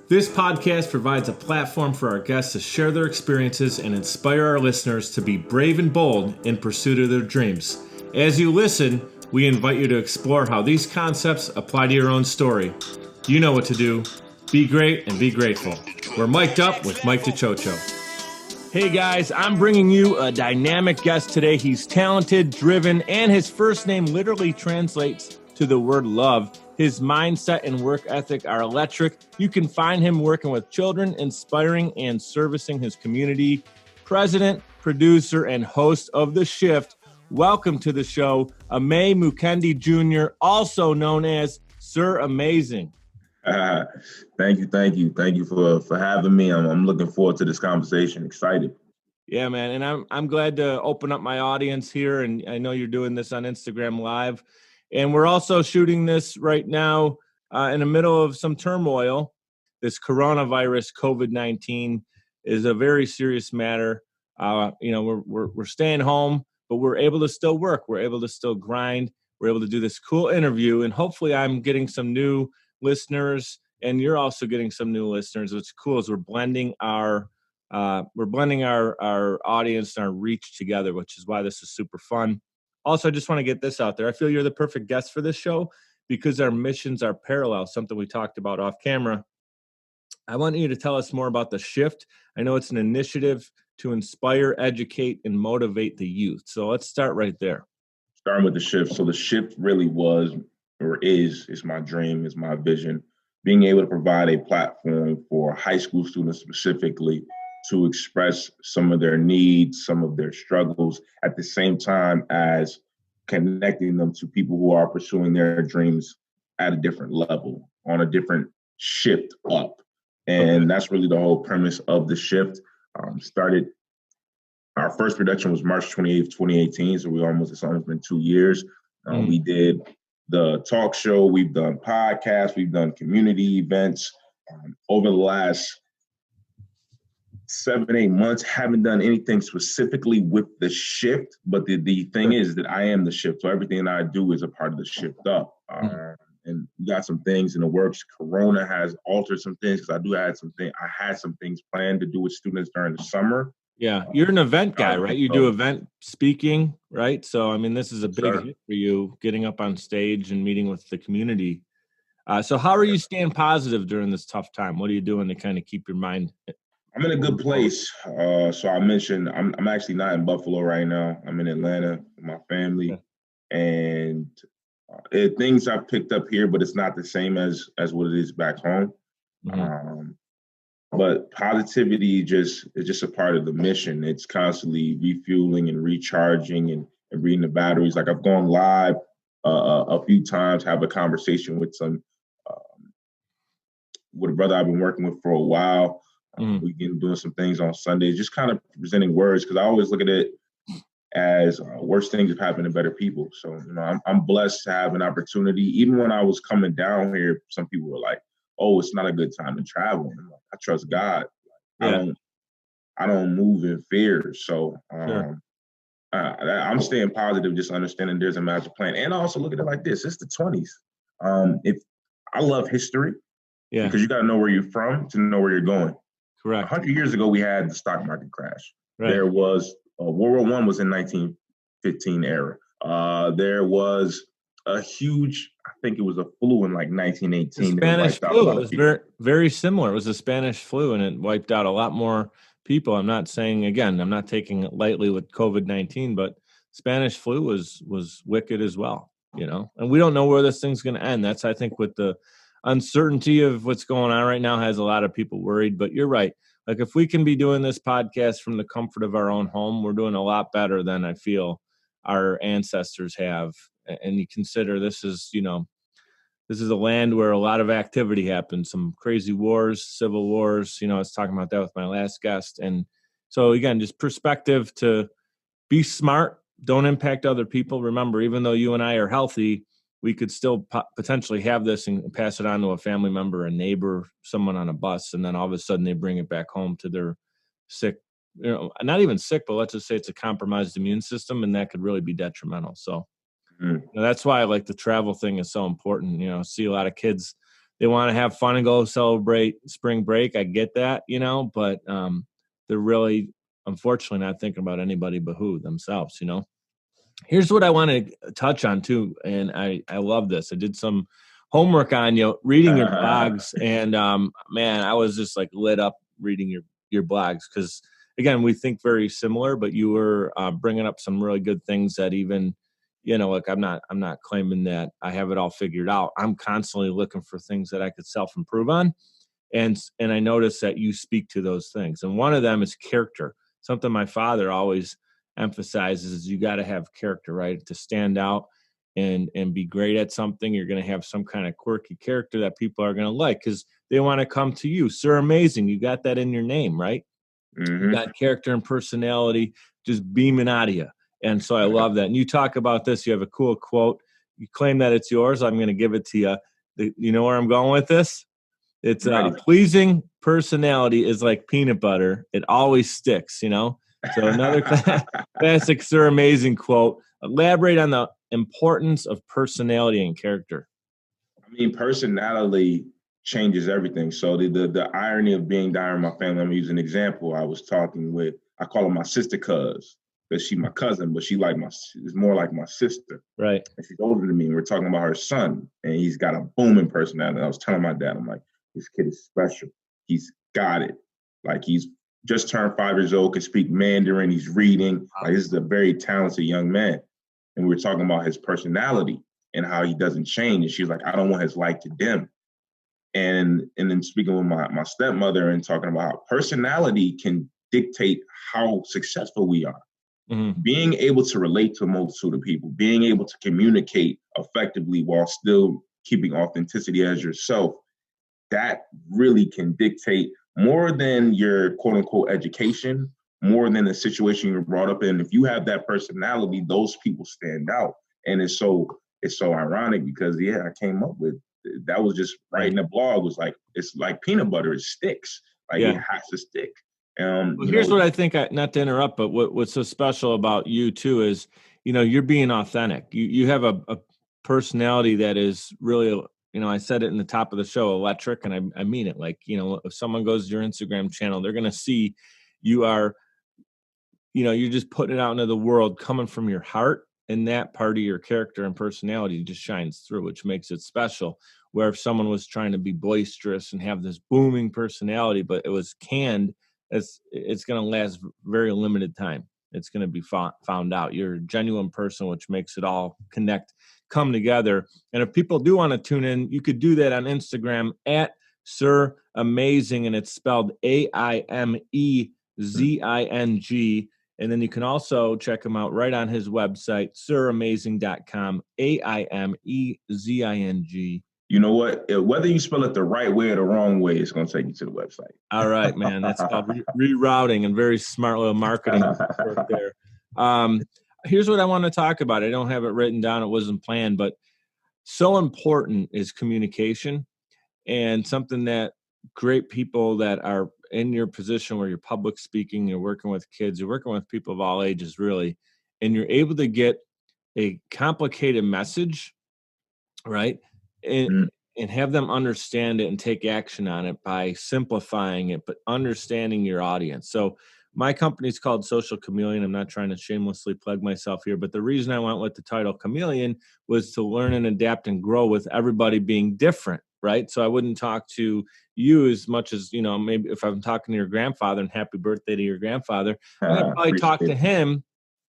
This podcast provides a platform for our guests to share their experiences and inspire our listeners to be brave and bold in pursuit of their dreams. As you listen, we invite you to explore how these concepts apply to your own story. You know what to do. Be great and be grateful. We're mic'd up with Mike DiCioccio. Hey guys, I'm bringing you a dynamic guest today. He's talented, driven, and his first name literally translates to the word love. His mindset and work ethic are electric. You can find him working with children, inspiring and servicing his community. President, producer, and host of The Shift. Welcome to the show, Aimé Mukendi Jr., also known as Sir Aimézing. Thank you for having me. I'm looking forward to this conversation. Excited. Yeah, man, and I'm glad to open up my audience here, and I know you're doing this on Instagram Live. And we're also shooting this right now in the middle of some turmoil. This coronavirus, COVID-19, is a very serious matter. We're staying home, but we're able to still work. We're able to still grind. We're able to do this cool interview, and hopefully I'm getting some new listeners, and you're also getting some new listeners. What's cool is we're blending our audience and our reach together, which is why this is super fun. Also, I just want to get this out there. I feel you're the perfect guest for this show because our missions are parallel, something we talked about off camera. I want you to tell us more about The Shift. I know it's an initiative to inspire, educate, and motivate the youth. So let's start right there. Starting with The Shift. So The Shift really was, or is my dream, is my vision, being able to provide a platform for high school students specifically to express some of their needs, some of their struggles, at the same time as connecting them to people who are pursuing their dreams at a different level, on a different shift up. And that's really the whole premise of The Shift. Our first production was March 28th, 2018. So it's almost been 2 years. We did the talk show, we've done podcasts, we've done community events. Over the last 7-8 months, haven't done anything specifically with The Shift, but the thing is that I am The Shift. So everything that I do is a part of The Shift up. And we got some things in the works. Corona has altered some things because I had some things planned to do with students during the summer. Yeah, you're an event guy, right? You do event speaking, right? So, I mean, this is a big hit for you, getting up on stage and meeting with the community. So how are you staying positive during this tough time? What are you doing to kind of keep your mind? I'm in a good place. So I mentioned I'm actually not in Buffalo right now. I'm in Atlanta with my family, and things I've picked up here, but it's not the same as what it is back home. Mm-hmm. But positivity is just a part of the mission. It's constantly refueling and recharging and reading the batteries. Like I've gone live a few times, have a conversation with with a brother I've been working with for a while. We've been doing some things on Sundays, just kind of presenting words, because I always look at it as worse things have happened to better people. So, I'm blessed to have an opportunity. Even when I was coming down here, some people were like, "Oh, it's not a good time to travel." And I'm like, I trust God. I don't move in fear. So I'm staying positive, just understanding there's a master plan, and also look at it like this: it's the 20s. If I love history, because you got to know where you're from to know where you're going. Correct. 100 years ago, we had the stock market crash. Right. There was World War I was in 1915 era. There was a huge, I think it was a flu in like 1918. The Spanish flu. It was very, very similar. It was the Spanish flu, and it wiped out a lot more people. I'm not saying, again, I'm not taking it lightly with COVID-19, but Spanish flu was wicked as well, and we don't know where this thing's going to end. That's, I think, with the uncertainty of what's going on right now has a lot of people worried, but you're right. Like if we can be doing this podcast from the comfort of our own home, we're doing a lot better than I feel our ancestors have. And you consider this is a land where a lot of activity happens, some crazy wars, civil wars. I was talking about that with my last guest. And so again, just perspective to be smart, don't impact other people. Remember, even though you and I are healthy, we could still potentially have this and pass it on to a family member, a neighbor, someone on a bus, and then all of a sudden they bring it back home to their sick, not even sick, but let's just say it's a compromised immune system, and that could really be detrimental. So that's why I like the travel thing is so important. See a lot of kids, they want to have fun and go celebrate spring break. I get that, you know, but they're really, unfortunately, not thinking about anybody but themselves, you know. Here's what I want to touch on too, and I love this. I did some homework on you, reading your blogs, and man, I was just like lit up reading your blogs because again, we think very similar, but you were bringing up some really good things that even, you know, like I'm not claiming that I have it all figured out. I'm constantly looking for things that I could self improve on, and I noticed that you speak to those things, and one of them is character. Something my father always emphasizes is you got to have character, right, to stand out and be great at something. You're going to have some kind of quirky character that people are going to like because they want to come to you. Sir Aimézing, you got that in your name, right? You got character and personality just beaming out of you. And so I love that. And you talk about this. You have a cool quote. You claim that it's yours. I'm going to give it to you. You know where I'm going with this? It's pleasing personality is like peanut butter. It always sticks, you know? So another classic Sir Aimézing quote. Elaborate on the importance of personality and character. I mean, personality changes everything. So the irony of being down in my family, I'm using an example. I call her my sister cuz, because she's my cousin, but is more like my sister. Right. And she's older than me. And we're talking about her son, and he's got a booming personality. I was telling my dad, I'm like, this kid is special. He's got it. Like he's just turned 5 years old, can speak Mandarin. He's reading. Like this is a very talented young man. And we were talking about his personality and how he doesn't change. And she was like, I don't want his light to dim. And then speaking with my stepmother and talking about how personality can dictate how successful we are. Mm-hmm. Being able to relate to a multitude of people, being able to communicate effectively while still keeping authenticity as yourself, that really can dictate more than your quote unquote education, more than the situation you're brought up in. If you have that personality, those people stand out. And it's so ironic because I came up with that was just writing a blog was like, it's like peanut butter, it sticks. Like it has to stick. Well, here's what I think, not to interrupt, but what's so special about you too is, you know, you're being authentic. You have a personality that is really, you know, I said it in the top of the show, electric, and I mean it. Like, you know, if someone goes to your Instagram channel, they're going to see you are, you know, you're just putting it out into the world coming from your heart, and that part of your character and personality just shines through, which makes it special. Where if someone was trying to be boisterous and have this booming personality, but it was canned, it's going to last very limited time. It's going to be found out. You're a genuine person, which makes it all come together. And if people do want to tune in, you could do that on Instagram at Sir Aimézing, and it's spelled AIMEZING. And then you can also check him out right on his website, siraimezing.com, AIMEZING. You know what? Whether you spell it the right way or the wrong way, it's going to take you to the website. All right, man. That's called rerouting and very smart little marketing work there. Here's what I want to talk about. I don't have it written down. It wasn't planned, but so important is communication, and something that great people that are in your position where you're public speaking, you're working with kids, you're working with people of all ages, really, and you're able to get a complicated message, right? And have them understand it and take action on it by simplifying it, but understanding your audience. So my company is called Social Chameleon. I'm not trying to shamelessly plug myself here, but the reason I went with the title Chameleon was to learn and adapt and grow with everybody being different, right? So I wouldn't talk to you as much as, you know, maybe if I'm talking to your grandfather and happy birthday to your grandfather, I'd probably talk to him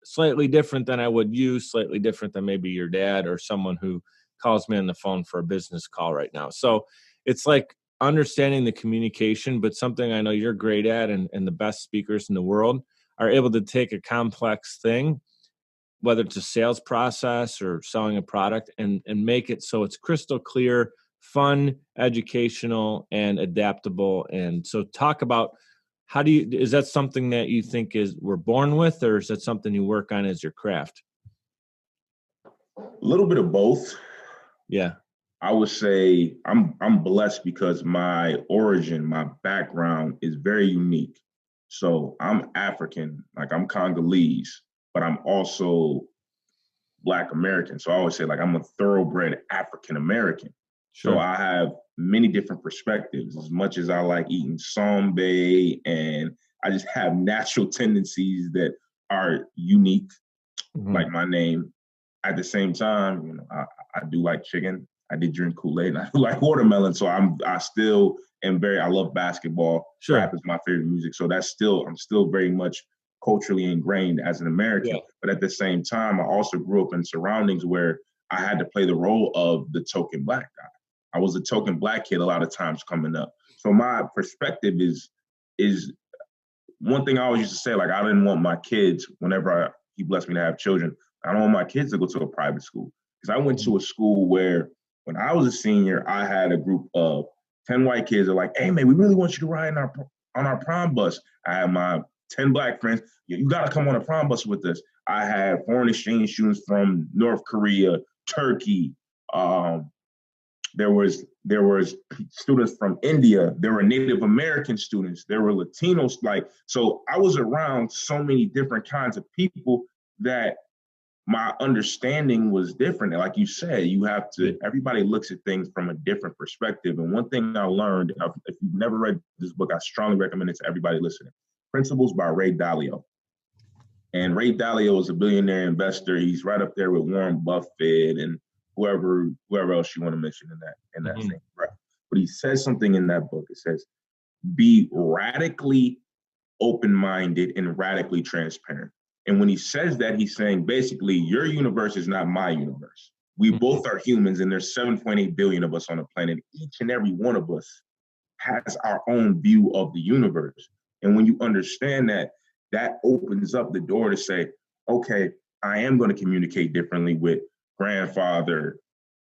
slightly different than I would you, slightly different than maybe your dad or someone who calls me on the phone for a business call right now. So it's like understanding the communication, but something I know you're great at, and the best speakers in the world are able to take a complex thing, whether it's a sales process or selling a product, and make it so it's crystal clear, fun, educational, and adaptable. And so talk about is that something that you think we're born with, or is that something you work on as your craft? A little bit of both. Yeah. I would say I'm blessed because my origin, my background is very unique. So I'm African, like I'm Congolese, but I'm also Black American. So I always say like I'm a thoroughbred African American. So I have many different perspectives. As much as I like eating sombe, and I just have natural tendencies that are unique, like my name. At the same time, you know, I do like chicken. I did drink Kool-Aid, and I do like watermelon. So I still am I love basketball. Sure. Rap is my favorite music. So I'm still very much culturally ingrained as an American. Yeah. But at the same time, I also grew up in surroundings where I had to play the role of the token Black guy. I was a token Black kid a lot of times coming up. So my perspective is one thing I always used to say, like, I didn't want my kids, whenever he blessed me to have children, I don't want my kids to go to a private school. Because I went to a school where when I was a senior, I had a group of 10 white kids that are like, hey, man, we really want you to ride on our prom bus. I had my 10 Black friends. You got to come on a prom bus with us. I had foreign exchange students from North Korea, Turkey. There was students from India. There were Native American students. There were Latinos. So I was around so many different kinds of people that my understanding was different. Like you said, everybody looks at things from a different perspective. And one thing I learned, if you've never read this book, I strongly recommend it to everybody listening. Principles by Ray Dalio. And Ray Dalio is a billionaire investor. He's right up there with Warren Buffett and whoever else you want to mention in that same breath. But he says something in that book. It says, be radically open-minded and radically transparent. And when he says that, he's saying, basically, your universe is not my universe. We both are humans, and there's 7.8 billion of us on the planet. Each and every one of us has our own view of the universe. And when you understand that, that opens up the door to say, okay, I am going to communicate differently with grandfather,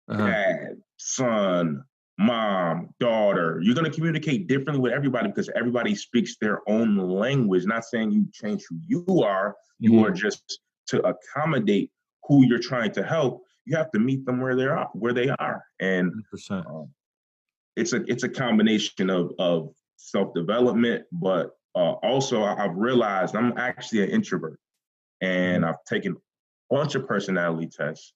dad, son, mom, daughter. You're going to communicate differently with everybody because everybody speaks their own language. Not saying you change who you are. You are just to accommodate who you're trying to help. You have to meet them where they are. And it's a combination of self-development, but also I've realized I'm actually an introvert, and I've taken a bunch of personality tests,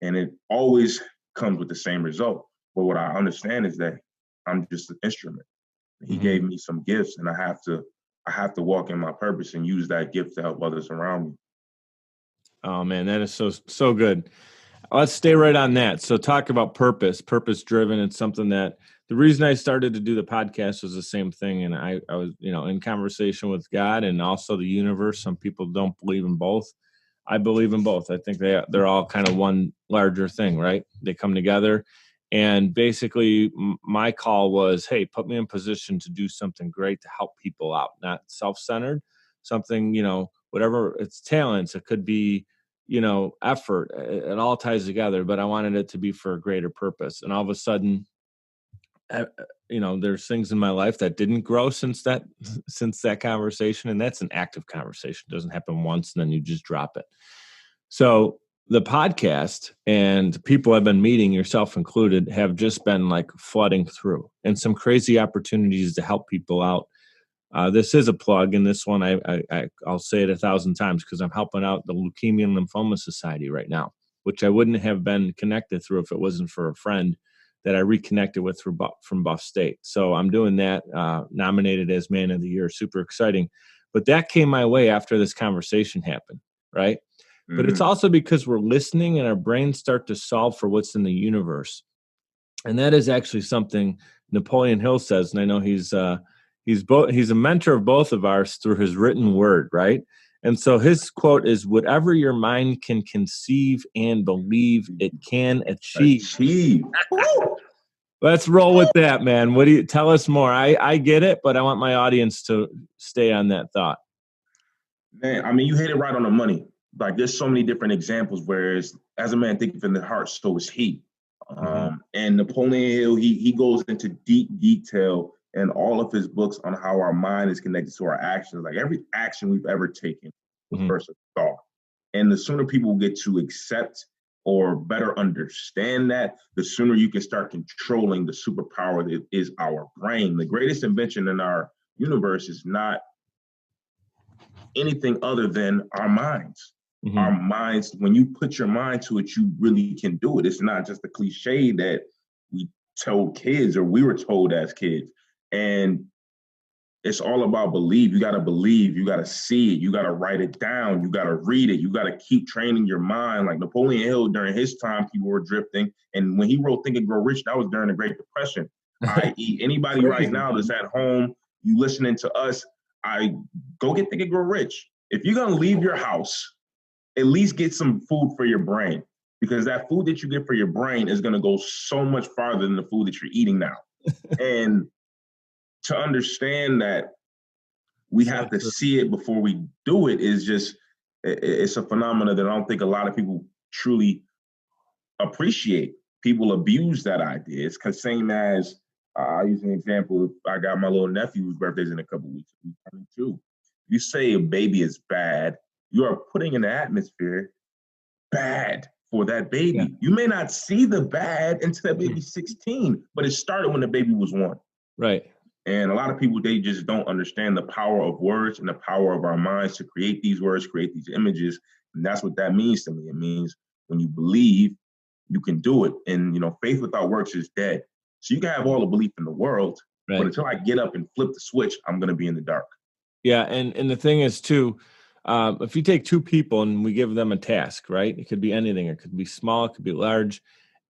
and it always comes with the same result. But what I understand is that I'm just an instrument. He gave me some gifts, and I have to walk in my purpose and use that gift to help others around me. Oh man, that is so good. Let's stay right on that. So talk about purpose driven. It's something that the reason I started to do the podcast was the same thing. And I was, in conversation with God and also the universe. Some people don't believe in both. I believe in both. I think they're all kind of one larger thing, right? They come together. And basically my call was, hey, put me in position to do something great to help people out, not self-centered, something, whatever it's talents. It could be, effort. It all ties together, but I wanted it to be for a greater purpose. And all of a sudden, there's things in my life that didn't grow since that conversation. And that's an active conversation. It doesn't happen once and then you just drop it. So the podcast and people I've been meeting, yourself included, have just been like flooding through, and some crazy opportunities to help people out. This is a plug, and this one I'll say it 1,000 times because I'm helping out the Leukemia and Lymphoma Society right now, which I wouldn't have been connected through if it wasn't for a friend that I reconnected with from Buff State. So I'm doing that, nominated as Man of the Year. Super exciting. But that came my way after this conversation happened, right? Mm-hmm. But it's also because we're listening and our brains start to solve for what's in the universe. And that is actually something Napoleon Hill says, and I know he's a mentor of both of ours through his written word, right? And so his quote is, whatever your mind can conceive and believe, it can achieve. Let's roll with that, man. What do you tell us more? I get it, but I want my audience to stay on that thought. Man, I mean, you hit it right on the money. Like, there's so many different examples where it's, as a man thinketh in the heart, so is he. And Napoleon Hill, he goes into deep detail in all of his books on how our mind is connected to our actions. Like, every action we've ever taken was first a thought. And the sooner people get to accept or better understand that, the sooner you can start controlling the superpower that is our brain. The greatest invention in our universe is not anything other than our minds. Our minds, when you put your mind to it, you really can do it. It's not just a cliche that we told kids, or we were told as kids. And it's all about believe. You got to believe. You got to see it. You got to write it down. You got to read it. You got to keep training your mind. Like Napoleon Hill, during his time, people were drifting. And when he wrote Think and Grow Rich, that was during the Great Depression. I.e., anybody right now that's at home, you listening to us, I go get Think and Grow Rich. If you're going to leave your house, at least get some food for your brain, because that food that you get for your brain is going to go so much farther than the food that you're eating now. And to understand that we have to see it before we do it is just, it's a phenomenon that I don't think a lot of people truly appreciate. People abuse that idea. It's because same as, I'll use an example. I got my little nephew whose birthday's in a couple of weeks. He's turning 2. You say a baby is bad, you are putting in the atmosphere bad for that baby. Yeah. You may not see the bad until that baby's 16, but it started when the baby was 1. Right. And a lot of people, they just don't understand the power of words and the power of our minds to create these words, create these images. And that's what that means to me. It means when you believe, you can do it. And, faith without works is dead. So you can have all the belief in the world, right, but until I get up and flip the switch, I'm going to be in the dark. Yeah. And the thing is, too, if you take 2 people and we give them a task, right? It could be anything. It could be small. It could be large.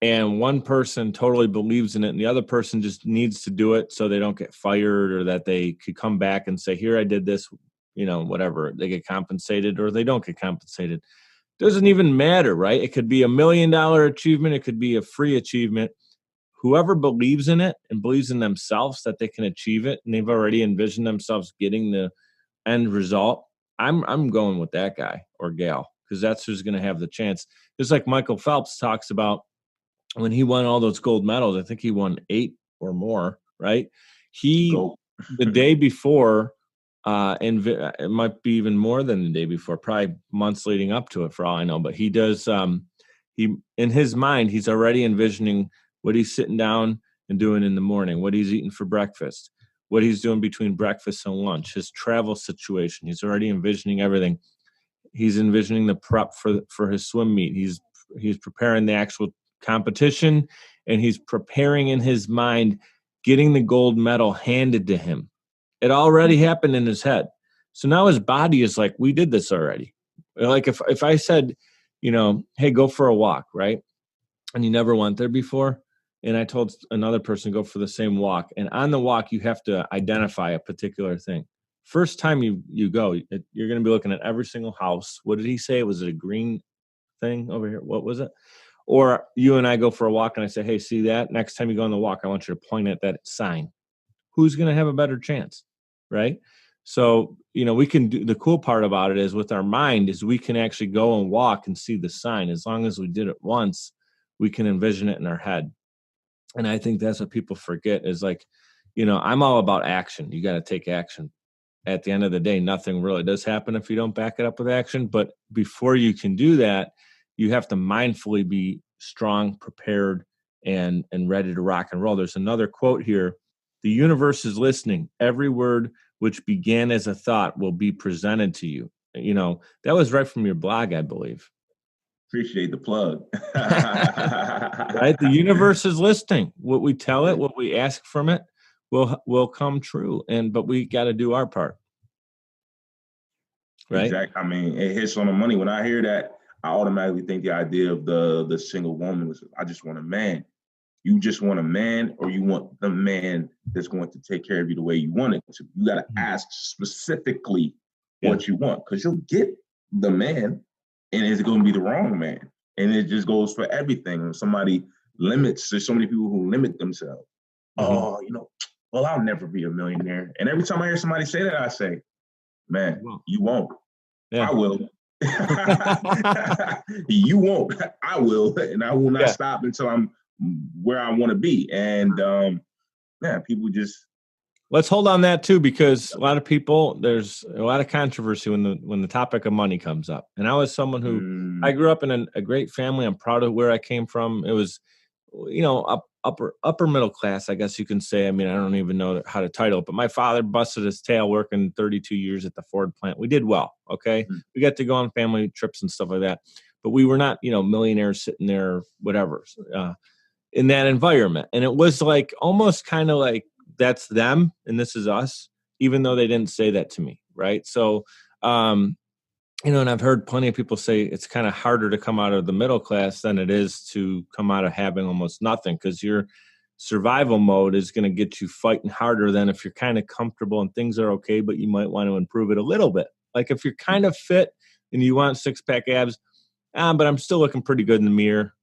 And one person totally believes in it and the other person just needs to do it so they don't get fired, or that they could come back and say, here, I did this, whatever. They get compensated or they don't get compensated. Doesn't even matter, right? It could be $1 million achievement. It could be a free achievement. Whoever believes in it and believes in themselves that they can achieve it, and they've already envisioned themselves getting the end result, I'm going with that guy or gal, because that's who's going to have the chance. Just like Michael Phelps talks about when he won all those gold medals. I think he won 8 or more, right? The day before, and it might be even more than the day before, probably months leading up to it for all I know, but he does, he, in his mind, he's already envisioning what he's sitting down and doing in the morning, what he's eating for breakfast, what he's doing between breakfast and lunch, his travel situation. He's already envisioning everything. He's envisioning the prep for his swim meet. He's preparing the actual competition, and he's preparing in his mind getting the gold medal handed to him. It already happened in his head. So now his body is like, we did this already. Like if I said, hey, go for a walk, right? And you never went there before. And I told another person to go for the same walk. And on the walk, you have to identify a particular thing. First time you go, you're going to be looking at every single house. What did he say? Was it a green thing over here? What was it? Or you and I go for a walk and I say, hey, see that? Next time you go on the walk, I want you to point at that sign. Who's going to have a better chance, right? So, we can do, the cool part about it is with our mind is we can actually go and walk and see the sign. As long as we did it once, we can envision it in our head. And I think that's what people forget is like, I'm all about action. You got to take action. At the end of the day, nothing really does happen if you don't back it up with action. But before you can do that, you have to mindfully be strong, prepared, and ready to rock and roll. There's another quote here. The universe is listening. Every word which began as a thought will be presented to you. That was right from your blog, I believe. Appreciate the plug. Right? The universe is listening. What we tell it, what we ask from it will come true. But we got to do our part. Right? Exactly. I mean, it hits on the money. When I hear that, I automatically think the idea of the single woman was, I just want a man. You just want a man, or you want the man that's going to take care of you the way you want it to. You got to ask specifically what you want, because you'll get the man, and it's going to be the wrong man. And it just goes for everything. When somebody limits, there's so many people who limit themselves. Oh, well, I'll never be a millionaire. And every time I hear somebody say that, I say, man, you won't. Yeah. I will. You won't. I will. And I will not stop until I'm where I want to be. And people just. Let's hold on that too, because a lot of people, there's a lot of controversy when the topic of money comes up. And I was someone who I grew up in a great family. I'm proud of where I came from. It was, upper middle class, I guess you can say. I mean, I don't even know how to title it, but my father busted his tail working 32 years at the Ford plant. We did well. Okay. We got to go on family trips and stuff like that, but we were not, millionaires sitting there, whatever. in that environment. And it was like almost kind of like that's them and this is us, even though they didn't say that to me. Right. So, and I've heard plenty of people say it's kind of harder to come out of the middle class than it is to come out of having almost nothing, because your survival mode is going to get you fighting harder than if you're kind of comfortable and things are okay, but you might want to improve it a little bit. Like if you're kind of fit and you want 6-pack abs, but I'm still looking pretty good in the mirror.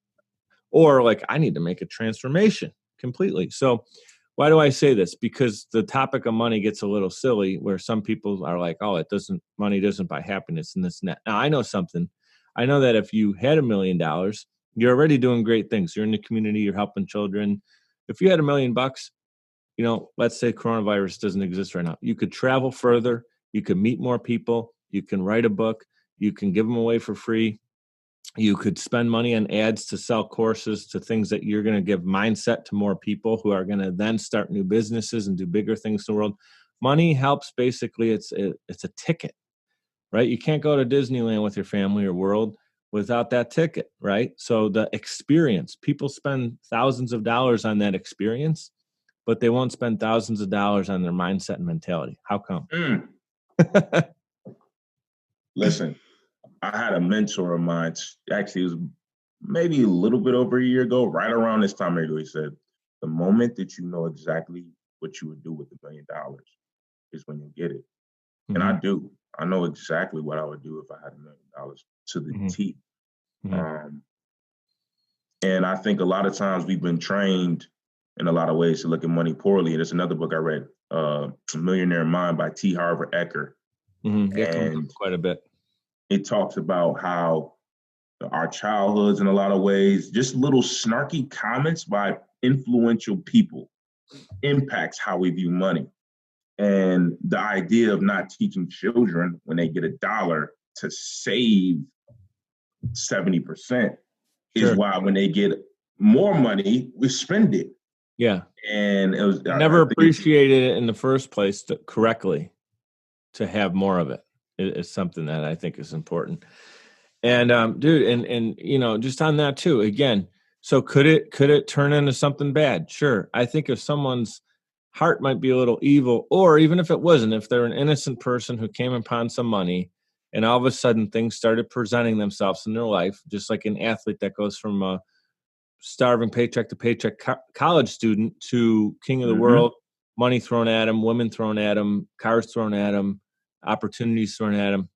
Or like, I need to make a transformation completely. So why do I say this? Because the topic of money gets a little silly where some people are like, oh, money doesn't buy happiness and this and that. Now I know something. I know that if you had $1 million, you're already doing great things. You're in the community, you're helping children. If you had $1 million, let's say coronavirus doesn't exist right now. You could travel further. You could meet more people. You can write a book. You can give them away for free. You could spend money on ads to sell courses to things that you're going to give mindset to more people who are going to then start new businesses and do bigger things in the world. Money helps. Basically, it's a ticket, right? You can't go to Disneyland with your family or world without that ticket, right? So the experience, people spend thousands of dollars on that experience, but they won't spend thousands of dollars on their mindset and mentality. How come? Listen, I had a mentor of mine, actually, it was maybe a little bit over a year ago, right around this time ago, he said, the moment that you know exactly what you would do with $1 million is when you get it. Mm-hmm. And I do. I know exactly what I would do if I had $1 million to the T. Mm-hmm. And I think a lot of times we've been trained in a lot of ways to look at money poorly. And there's another book I read, Millionaire Mind by T. Harv Eker. Mm-hmm. That comes up quite a bit. It talks about how our childhoods in a lot of ways, just little snarky comments by influential people impacts how we view money. And the idea of not teaching children when they get $1 to save 70% is why when they get more money, we spend it. Yeah. And it was never appreciated it in the first place correctly to have more of it. It's something that I think is important. And dude, and just on that too, again, so could it turn into something bad? Sure. I think if someone's heart might be a little evil, or even if it wasn't, if they're an innocent person who came upon some money and all of a sudden things started presenting themselves in their life, just like an athlete that goes from a starving paycheck to paycheck college student to king of the world, money thrown at him, women thrown at him, cars thrown at him, opportunities thrown at him.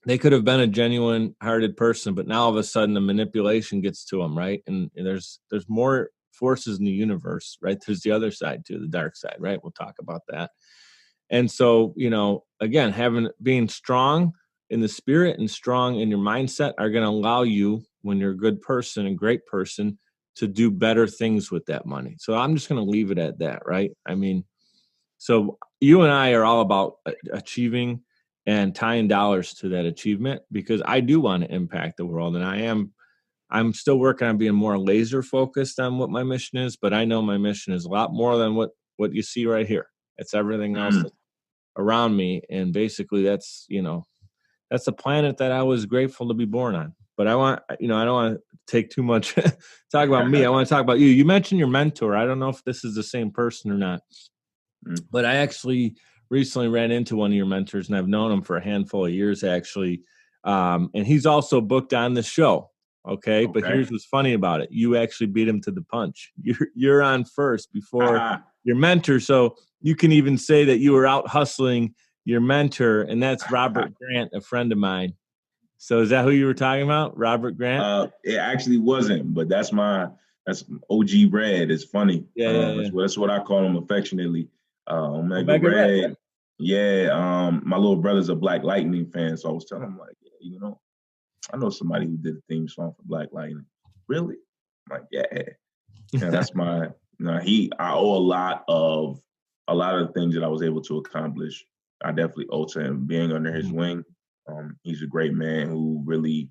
They could have been a genuine hearted person, but now all of a sudden the manipulation gets to them, right? And there's more forces in the universe, right? There's the other side too, the dark side, right? We'll talk about that. And so, again, being strong in the spirit and strong in your mindset are going to allow you, when you're a good person and great person, to do better things with that money. So I'm just going to leave it at that, right? I mean, so you and I are all about achieving and tying dollars to that achievement, because I do want to impact the world. And I'm still working on being more laser focused on what my mission is, but I know my mission is a lot more than what you see right here. It's everything else that's around me. And basically that's the planet that I was grateful to be born on. But I don't want to take too much talk about me. I want to talk about you. You mentioned your mentor. I don't know if this is the same person or not, but I actually recently ran into one of your mentors, and I've known him for a handful of years, actually. And he's also booked on the show. Okay. But here's what's funny about it. You actually beat him to the punch. You're on first before your mentor. So you can even say that you were out hustling your mentor, and that's Robert Grant, a friend of mine. So is that who you were talking about, Robert Grant? It actually wasn't, but that's OG Red. It's funny. That's what I call him affectionately. Omega Red. Yeah. My little brother's a Black Lightning fan, so I was telling him I know somebody who did a theme song for Black Lightning. Really? I'm like, yeah. And that's I owe a lot of the things that I was able to accomplish. I definitely owe to him being under his wing. He's a great man who really,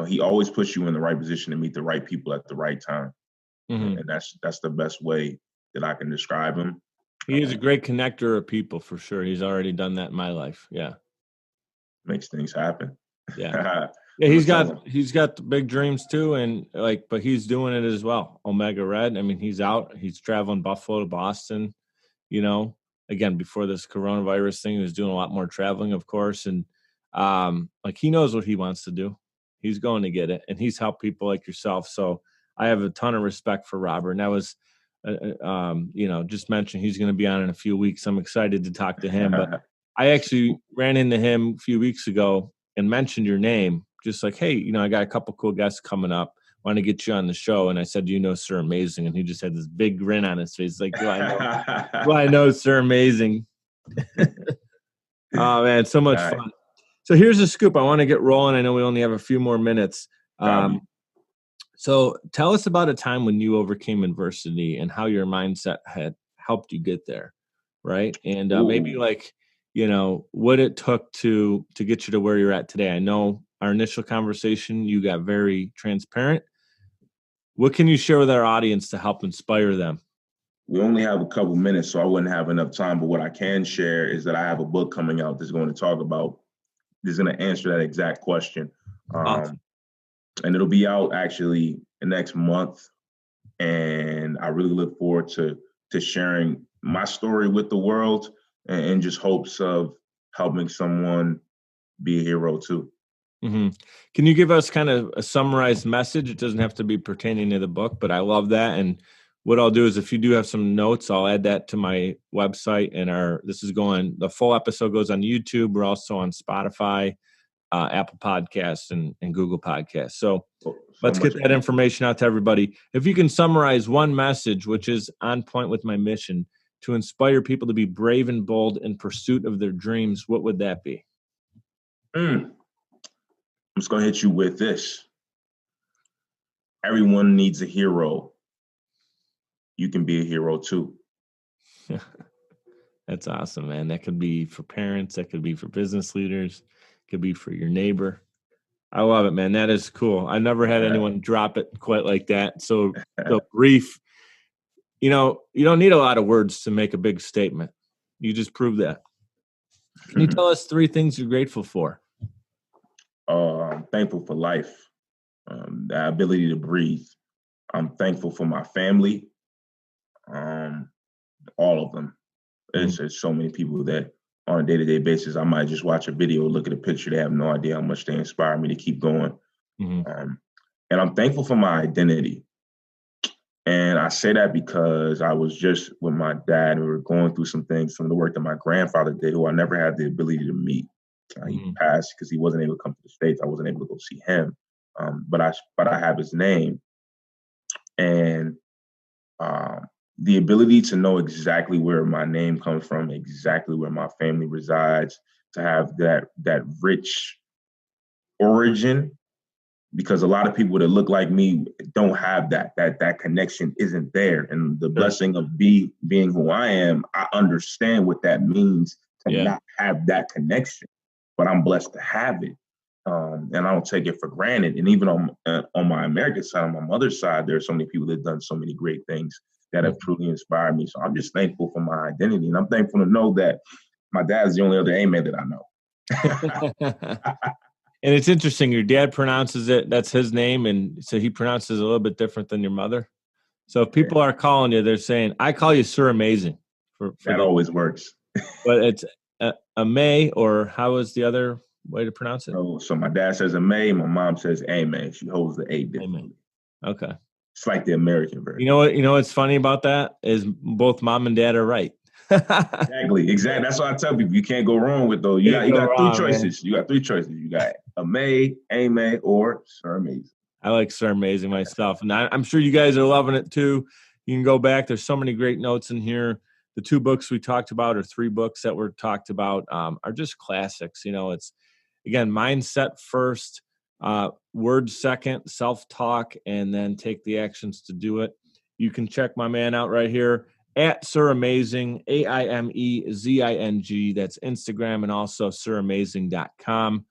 he always puts you in the right position to meet the right people at the right time. And that's the best way that I can describe him. He is a great connector of people, for sure. He's already done that in my life. Yeah. Makes things happen. Yeah. Yeah, I'm gonna tell him. he's got the big dreams too, and but he's doing it as well. Omega Red. I mean, he's out. He's traveling Buffalo to Boston. You know, again before this coronavirus thing, he was doing a lot more traveling, of course, and he knows what he wants to do. He's going to get it, and he's helped people like yourself. So I have a ton of respect for Robert. And I was, just mentioned he's going to be on in a few weeks. I'm excited to talk to him, but I actually ran into him a few weeks ago and mentioned your name, just like, hey, I got a couple cool guests coming up. Want to get you on the show? And I said, do you know Sir Aimézing? And he just had this big grin on his face, like, do I know? Do I know Sir Aimézing? Oh man, so much fun. So here's the scoop. I want to get rolling. I know we only have a few more minutes. So tell us about a time when you overcame adversity and how your mindset had helped you get there, right? And maybe what it took to get you to where you're at today. I know our initial conversation, you got very transparent. What can you share with our audience to help inspire them? We only have a couple minutes, so I wouldn't have enough time. But what I can share is that I have a book coming out that's going to answer that exact question. Awesome. And it'll be out actually the next month. And I really look forward to sharing my story with the world and just hopes of helping someone be a hero too. Mm-hmm. Can you give us kind of a summarized message? It doesn't have to be pertaining to the book, but I love that. And what I'll do is if you do have some notes, I'll add that to my website. And the full episode goes on YouTube. We're also on Spotify, Apple Podcasts, and Google Podcasts. So let's get that information out to everybody. If you can summarize one message, which is on point with my mission, to inspire people to be brave and bold in pursuit of their dreams, what would that be? I'm just going to hit you with this. Everyone needs a hero. You can be a hero too. That's awesome, man. That could be for parents. That could be for business leaders. It could be for your neighbor. I love it, man. That is cool. I never had anyone drop it quite like that. So brief. You don't need a lot of words to make a big statement. You just proved that. Can you tell us 3 things you're grateful for? I'm thankful for life, the ability to breathe. I'm thankful for my family, all of them. There's so many people that on a day-to-day basis, I might just watch a video, look at a picture. They have no idea how much they inspire me to keep going. And I'm thankful for my identity. And I say that because I was just with my dad and we were going through some things from the work that my grandfather did, who I never had the ability to meet. He passed because he wasn't able to come to the States. I wasn't able to go see him. But I have his name. And the ability to know exactly where my name comes from, exactly where my family resides, to have that rich origin, because a lot of people that look like me don't have that connection isn't there. And the blessing of being who I am, I understand what that means to not have that connection, but I'm blessed to have it. And I don't take it for granted. And even on my American side, on my mother's side, there are so many people that have done so many great things that have truly inspired me. So I'm just thankful for my identity. And I'm thankful to know that my dad is the only other Aimé that I know. And it's interesting. Your dad pronounces it. That's his name. And so he pronounces it a little bit different than your mother. So if people are calling you, they're saying, I call you Sir Aimézing. That always works. But it's Aimé, or how is the other way to pronounce it? So my dad says Aimé, my mom says Aimé. She holds the A differently. Okay. It's like the American version. You know what's funny about that is both mom and dad are right. Exactly. That's why I tell people you can't go wrong with those. You got 3 choices. Man. You got 3 choices. You got Aimé, or Sir Aimézing. I like Sir Aimézing myself, and I'm sure you guys are loving it too. You can go back. There's so many great notes in here. The 2 books we talked about, or 3 books that were talked about, are just classics. It's again mindset first, words second, self-talk, and then take the actions to do it. You can check my man out right here at Sir Aimézing, AIMEZING. That's Instagram, and also SirAimézing.com.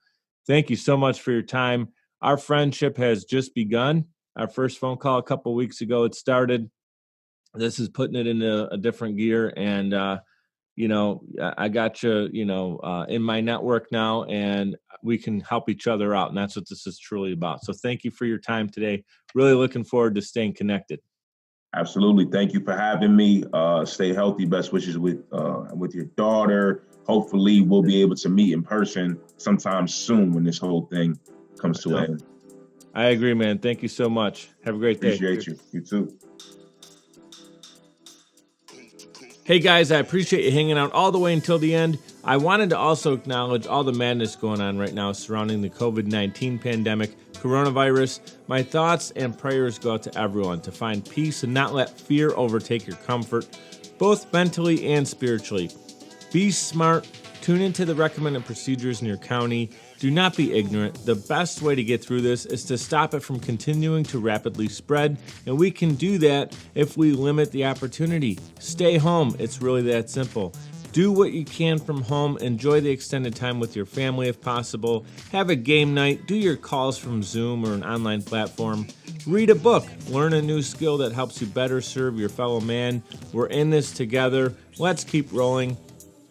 Thank you so much for your time. Our friendship has just begun. Our first phone call a couple of weeks ago, it started. This is putting it in a different gear, and I got you, in my network now, and we can help each other out. And that's what this is truly about. So thank you for your time today. Really looking forward to staying connected. Absolutely. Thank you for having me. Stay healthy. Best wishes with your daughter. Hopefully we'll be able to meet in person sometime soon when this whole thing comes to an end. I agree, man. Thank you so much. Have a great day. Appreciate you. You too. Hey guys, I appreciate you hanging out all the way until the end. I wanted to also acknowledge all the madness going on right now surrounding the COVID-19 pandemic, coronavirus. My thoughts and prayers go out to everyone to find peace and not let fear overtake your comfort, both mentally and spiritually. Be smart. Tune into the recommended procedures in your county. Do not be ignorant. The best way to get through this is to stop it from continuing to rapidly spread, and we can do that if we limit the opportunity. Stay home. It's really that simple. Do what you can from home. Enjoy the extended time with your family if possible. Have a game night. Do your calls from Zoom or an online platform. Read a book. Learn a new skill that helps you better serve your fellow man. We're in this together. Let's keep rolling.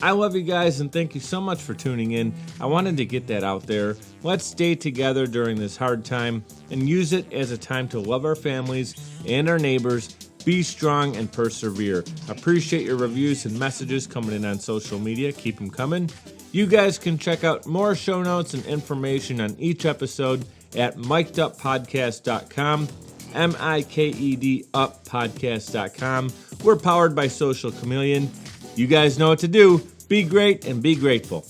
I love you guys, and thank you so much for tuning in. I wanted to get that out there. Let's stay together during this hard time and use it as a time to love our families and our neighbors. Be strong and persevere. Appreciate your reviews and messages coming in on social media. Keep them coming. You guys can check out more show notes and information on each episode at mikeduppodcast.com, MIKED uppodcast.com. We're powered by Social Chameleon. You guys know what to do. Be great and be grateful.